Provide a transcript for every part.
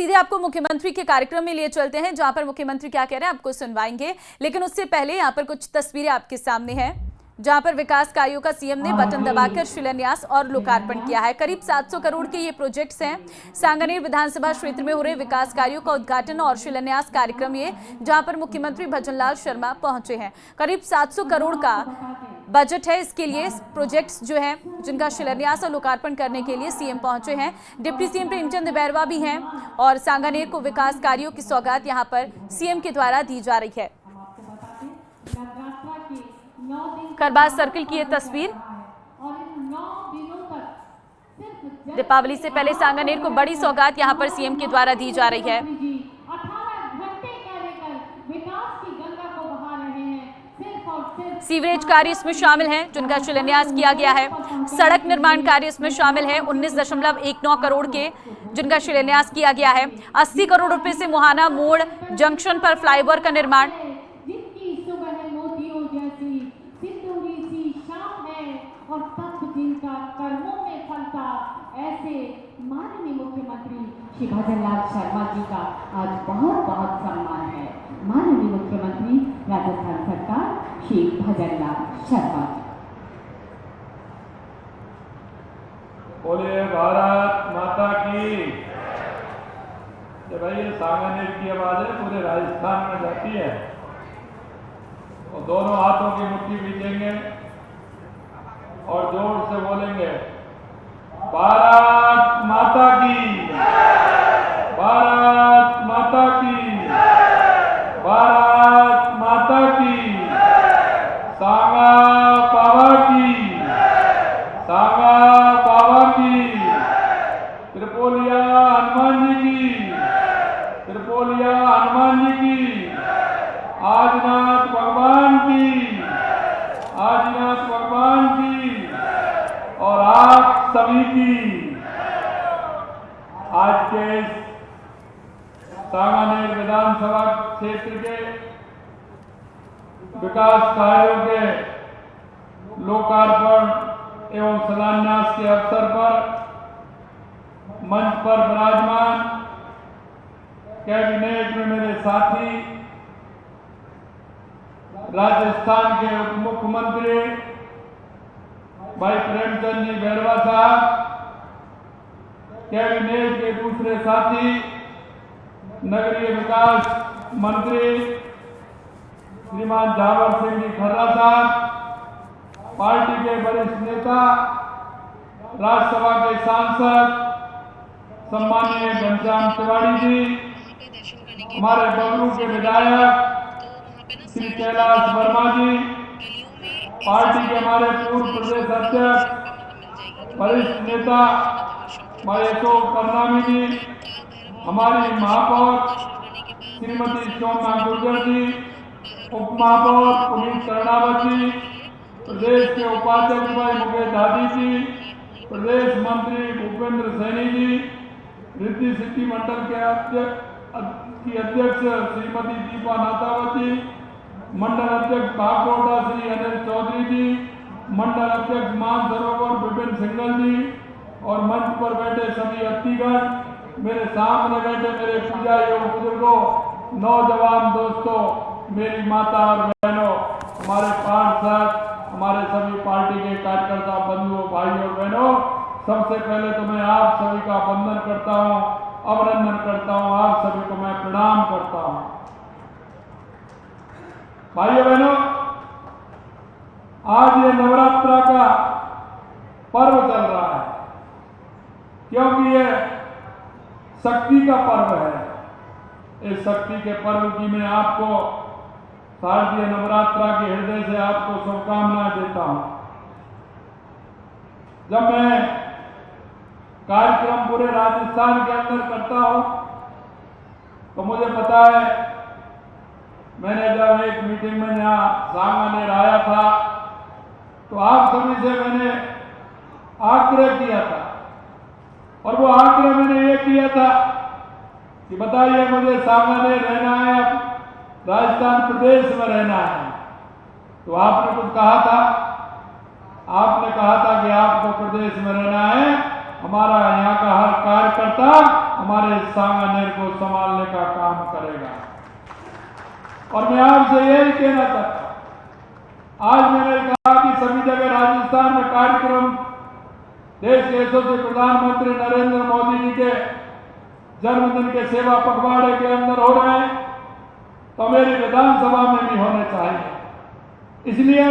सीधे आपको मुख्यमंत्री के कार्यक्रम में लिए चलते हैं, जहां पर मुख्यमंत्री क्या कह रहे हैं आपको सुनवाएंगे। लेकिन उससे पहले यहां पर कुछ तस्वीरें आपके सामने हैं, जहां पर विकास कार्यों का सीएम ने बटन दबाकर शिलान्यास और लोकार्पण किया है। करीब 700 करोड़ के ये प्रोजेक्ट्स हैं। सांगानेर विधानसभा क्षेत्र में हो रहे विकास कार्यों का उद्घाटन और शिलान्यास कार्यक्रम ये, जहां पर मुख्यमंत्री भजनलाल शर्मा पहुंचे हैं। करीब 700 करोड़ का बजट है इसके लिए। प्रोजेक्ट्स जो हैं जिनका शिलान्यास और लोकार्पण करने के लिए सीएम पहुंचे हैं। डिप्टी सीएम प्रेमचंद बैरवा भी हैं और सांगानेर को विकास कार्यों की सौगात यहां पर सीएम के द्वारा दी जा रही है। करबास सर्किल की ये तस्वीर, दीपावली से पहले सांगानेर को बड़ी सौगात यहां पर सीएम के द्वारा दी जा रही है। सीवरेज कार्य इसमें शामिल हैं जिनका शिलान्यास किया गया है। सड़क निर्माण कार्य इसमें शामिल है 19.19 करोड़ के, जिनका शिलान्यास किया गया है। 80 करोड़ रुपए से मुहाना मोड़ जंक्शन पर फ्लाईओवर का निर्माण। माननीय मुख्यमंत्री श्री भजनलाल शर्मा जी का आज बहुत बहुत सम्मान है। माननीय मुख्यमंत्री राजस्थान सरकार श्री भजनलाल शर्मा जी। बोलिए भारत माता की। जब भाई ये सांगानेर की आवाज है पूरे राजस्थान में जाती है और दोनों हाथों की मुट्ठी बीतेंगे और जोर से बोलेंगे भारत माता की, भारत माता की, भारत माता की, सांगा पावा की, सांगा पावा की, त्रिपोलिया हनुमान जी की, त्रिपोलिया हनुमान जी की, आदिनाथ भगवान की, आदिनाथ भगवान की और आप सभी की। आज के सांगानेर विधानसभा क्षेत्र के विकास कार्यों के लोकार्पण एवं शिलान्यास के अवसर पर मंच पर विराजमान कैबिनेट में मेरे साथी राजस्थान के उप मुख्यमंत्री भाई प्रेमचंद जी बैरवा साहब, कैबिनेट के दूसरे साथी नगरीय विकास मंत्री श्रीमान जावर सिंह जी खर्रा साहब, पार्टी के वरिष्ठ नेता राज्यसभा के सांसद सम्माननीय घनश्याम तिवारी जी, हमारे बबरू के विधायक श्री कैलाश वर्मा जी, पार्टी के हमारे पूर्व प्रदेश अध्यक्ष वरिष्ठ नेता भाई अशोक करनामी जी, हमारी महापौर श्रीमती सोमना गुर्जर जी, उप महापौर पुनीत कर्णावत जी, प्रदेश के उपाध्यक्ष भाई मुकेश दादी जी, प्रदेश मंत्री भूपेंद्र सैनी जी, रिद्धि सिद्धि मंडल के अध्यक्ष श्रीमती दीपा नाथावत जी, मंडल अध्यक्ष बागकोटा श्री अनिल चौधरी जी, मंडल अध्यक्ष मानसरोवर विपिन सिंघल जी और मंच पर बैठे सभी अतिथिगण, मेरे सामने बैठे मेरे पूजा योग बुजुर्गों, नौजवान दोस्तों, मेरी माता और बहनों, हमारे पार्षद, हमारे सभी पार्टी के कार्यकर्ता बंधुओं, भाइयों और बहनों, सबसे पहले तो मैं आप सभी का वंदन करता हूँ, अभिनंदन करता हूँ, आप सभी को मैं प्रणाम करता हूँ। भाइयों बहनों, आज ये नवरात्रा का पर्व चल रहा है क्योंकि ये शक्ति का पर्व है। इस शक्ति के पर्व की मैं आपको शारदीय नवरात्रा के हृदय से आपको शुभकामनाएं देता हूं। जब मैं कार्यक्रम पूरे राजस्थान के अंदर करता हूं तो मुझे पता है, मैंने जब एक मीटिंग में यहाँ सांगानेर आया था तो आप सभी से मैंने आग्रह किया था और वो आग्रह मैंने ये किया था कि बताइए मुझे सांगानेर रहना है, राजस्थान प्रदेश में रहना है। तो आपने कुछ कहा था, आपने कहा था कि आपको प्रदेश में रहना है हमारा यहाँ का हर कार्यकर्ता हमारे सांगानेर को संभालने का काम करेगा। और मैं आपसे यही कहना चाहता हूं, आज मैंने कहा कि सभी जगह राजस्थान में कार्यक्रम देश के यशस्वी प्रधानमंत्री नरेंद्र मोदी जी के जन्मदिन के सेवा पखवाड़े के अंदर हो रहे हैं, तो मेरी विधानसभा में भी होने चाहिए। इसलिए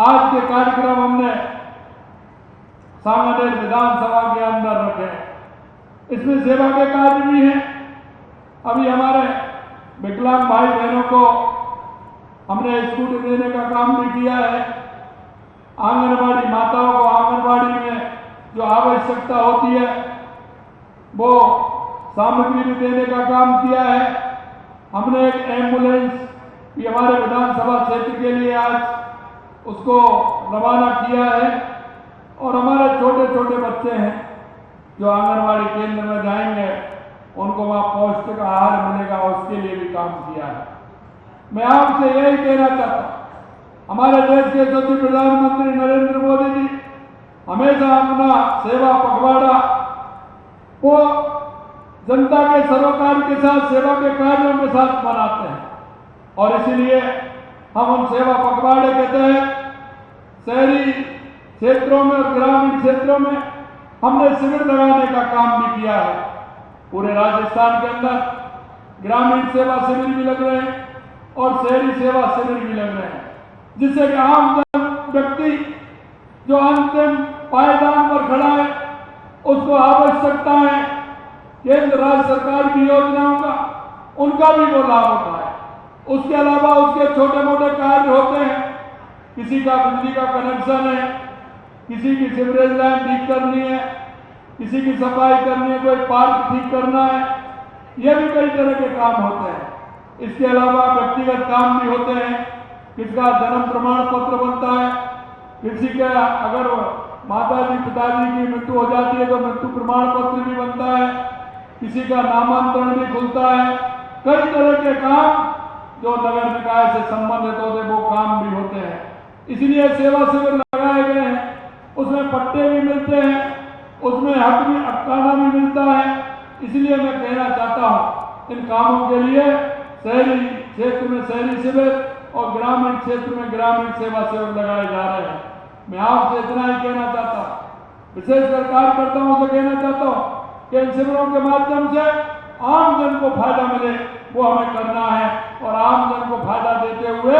आज के कार्यक्रम हमने सांगानेर विधानसभा के अंदर रखे। इसमें सेवा के कार्य भी हैं। अभी हमारे विकलांग भाई बहनों को हमने स्कूटी देने का काम भी किया है। आंगनबाड़ी माताओं को आंगनबाड़ी में जो आवश्यकता होती है वो सामग्री भी देने का काम किया है। हमने एक एम्बुलेंस भी हमारे विधानसभा क्षेत्र के लिए आज उसको रवाना किया है। और हमारे छोटे छोटे बच्चे हैं जो आंगनबाड़ी केंद्र में जाएंगे, उनको वहाँ पौष्टिक आहार मिलेगा, उसके लिए भी काम किया है। मैं आपसे यही कहना चाहता हूँ, हमारे देश के यशस्वी प्रधानमंत्री नरेंद्र मोदी जी हमेशा अपना सेवा पखवाड़ा को जनता के सरोकार के साथ, सेवा के कार्यों के साथ मनाते हैं। और इसीलिए हम उन सेवा पखवाड़े के तहत शहरी क्षेत्रों में और ग्रामीण क्षेत्रों में हमने शिविर लगाने का काम भी किया है। पूरे राजस्थान के अंदर ग्रामीण सेवा शिविर भी लग रहे हैं और शहरी सेवा शिविर भी लग रहे हैं, जिससे कि आम व्यक्ति जो अंतिम पायदान पर खड़ा है उसको आवश्यकता है केंद्र राज्य सरकार की योजनाओं का, उनका भी वो लाभ होता है। उसके अलावा उसके छोटे मोटे कार्य होते हैं, किसी का बिजली का कनेक्शन है, किसी की सीवरेज लाइन ठीक करनी है, किसी की सफाई करनी है, कोई पार्क ठीक करना है, ये भी कई तरह के काम होते हैं। इसके अलावा व्यक्तिगत काम भी होते हैं, किसका जन्म प्रमाण पत्र बनता है, किसी का अगर माता जी पिताजी की मृत्यु हो जाती है तो मृत्यु प्रमाण पत्र भी बनता है, किसी का नामांतरण भी खुलता है। कई तरह के काम जो नगर निकाय से संबंधित होते वो काम भी होते हैं। इसलिए सेवा शिविर लगाए गए हैं, उसमें पट्टे भी मिलते हैं, उसमें हक भी हकाना भी मिलता है। इसलिए मैं कहना चाहता हूँ, इन कामों के लिए शहरी क्षेत्र में शहरी शिविर और ग्रामीण क्षेत्र में ग्रामीण सेवा शिविर लगाए जा रहे हैं। मैं आपसे इतना ही कहना चाहता हूँ, विशेषकर कार्यकर्ताओं से कहना चाहता हूँ कि इन शिविरों के माध्यम से आम जन को फायदा मिले, वो हमें करना है। और आम जन को फायदा देते हुए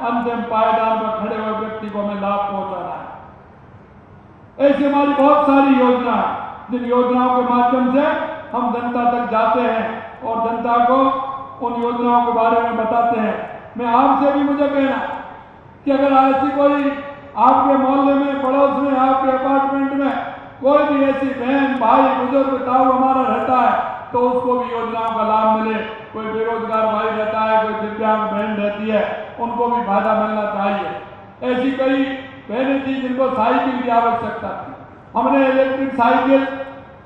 अंतिम पायदान पर खड़े हुए व्यक्ति को हमें लाभ पहुंचाना है। ऐसी हमारी बहुत सारी योजना है, जिन योजनाओं के माध्यम से हम जनता तक जाते हैं और जनता को उन योजनाओं के बारे में बताते हैं। मैं आपसे भी मुझे कहना कि अगर ऐसी कोई आपके मोहल्ले में, पड़ोस में, आपके अपार्टमेंट में कोई भी ऐसी बहन भाई बुजुर्ग ताऊ हमारा रहता है तो उसको भी योजनाओं का लाभ मिले। कोई बेरोजगार भाई रहता है, कोई दिव्यांग बहन रहती है, उनको भी फायदा मिलना चाहिए। ऐसी कई बहनें थी जिनको साइकिल की आवश्यकता थी, हमने इलेक्ट्रिक साइकिल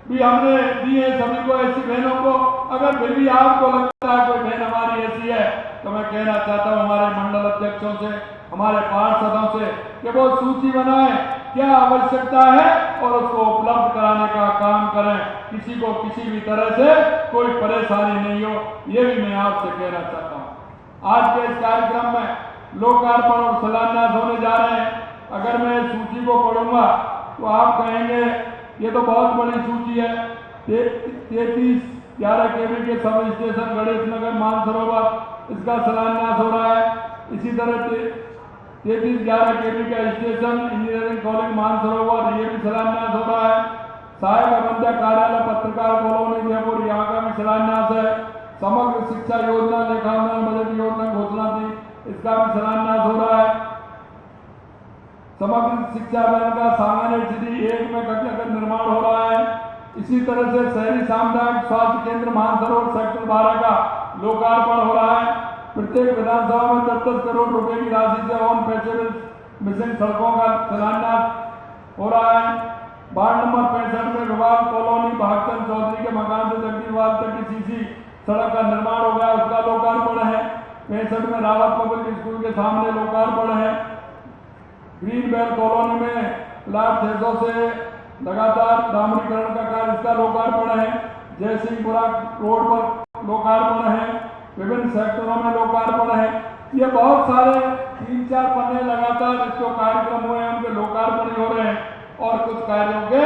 भी हमने दी है सभी को, ऐसी बहनों को। अगर फिर भी आपको लगता है कोई बहन हमारी ऐसी है तो मैं कहना चाहता हूँ हमारे मंडल अध्यक्षों से, हमारे पार्षदों से कि वो सूची बनाए क्या आवश्यकता है और उसको उपलब्ध कराने का काम करें। किसी को किसी भी तरह से कोई परेशानी नहीं हो, ये भी मैं आपसे कहना चाहता हूँ। आज के इस कार्यक्रम में लोकार्पण और शिलान्यास होने जा रहे हैं। अगर मैं सूची को पढ़ूंगा तो आप कहेंगे ये तो बहुत बड़ी सूची है। 3311 केवी के सब स्टेशन गणेश नगर मानसरोवर, इसका शिलान्यास हो रहा है। इसी तरह 3311 केवी का स्टेशन इंजीनियरिंग कॉलेज मानसरोवर, ये भी शिलान्यास हो रहा है। सहायक अबंध्या कार्यालय पत्रकार कॉलोनी जयपुर, यहाँ का भी शिलान्यास है। समग्र शिक्षा योजना लेखांकन बजट योजना घोषणा थी, इसका भी शिलान्यास हो रहा है। समग्र शिक्षा अभियान का सांगानेर सिटी 1 में का निर्माण हो रहा है। इसी तरह से शहरी सामुदायिक स्वास्थ्य केंद्र मानसरोवर सेक्टर 12 का लोकार्पण हो रहा है। प्रत्येक विधानसभा में 10-10 करोड़ रुपए की राशि से ऑन पैसेबल मिशन सड़कों का शिलान्यास हो रहा है। वार्ड नंबर 65 में विवाद कॉलोनी भागचंद चौधरी के मकान से जगदीवाल तक की सीसी सड़क का निर्माण हो गया, उसका लोकार्पण है। 65 में रावत पब्लिक स्कूल के सामने लोकार्पण है। ग्रीन बेल कॉलोनी में प्लाट 600 से लगातार डामरीकरण का कार्य, इसका लोकार्पण है। जयसिंहपुरा रोड पर लोकार्पण है, विभिन्न सेक्टरों में लोकार्पण है। ये बहुत सारे 3-4 पन्ने लगातार जो कार्यक्रम हुए हैं उनके लोकार्पण हो रहे हैं और कुछ कार्यों के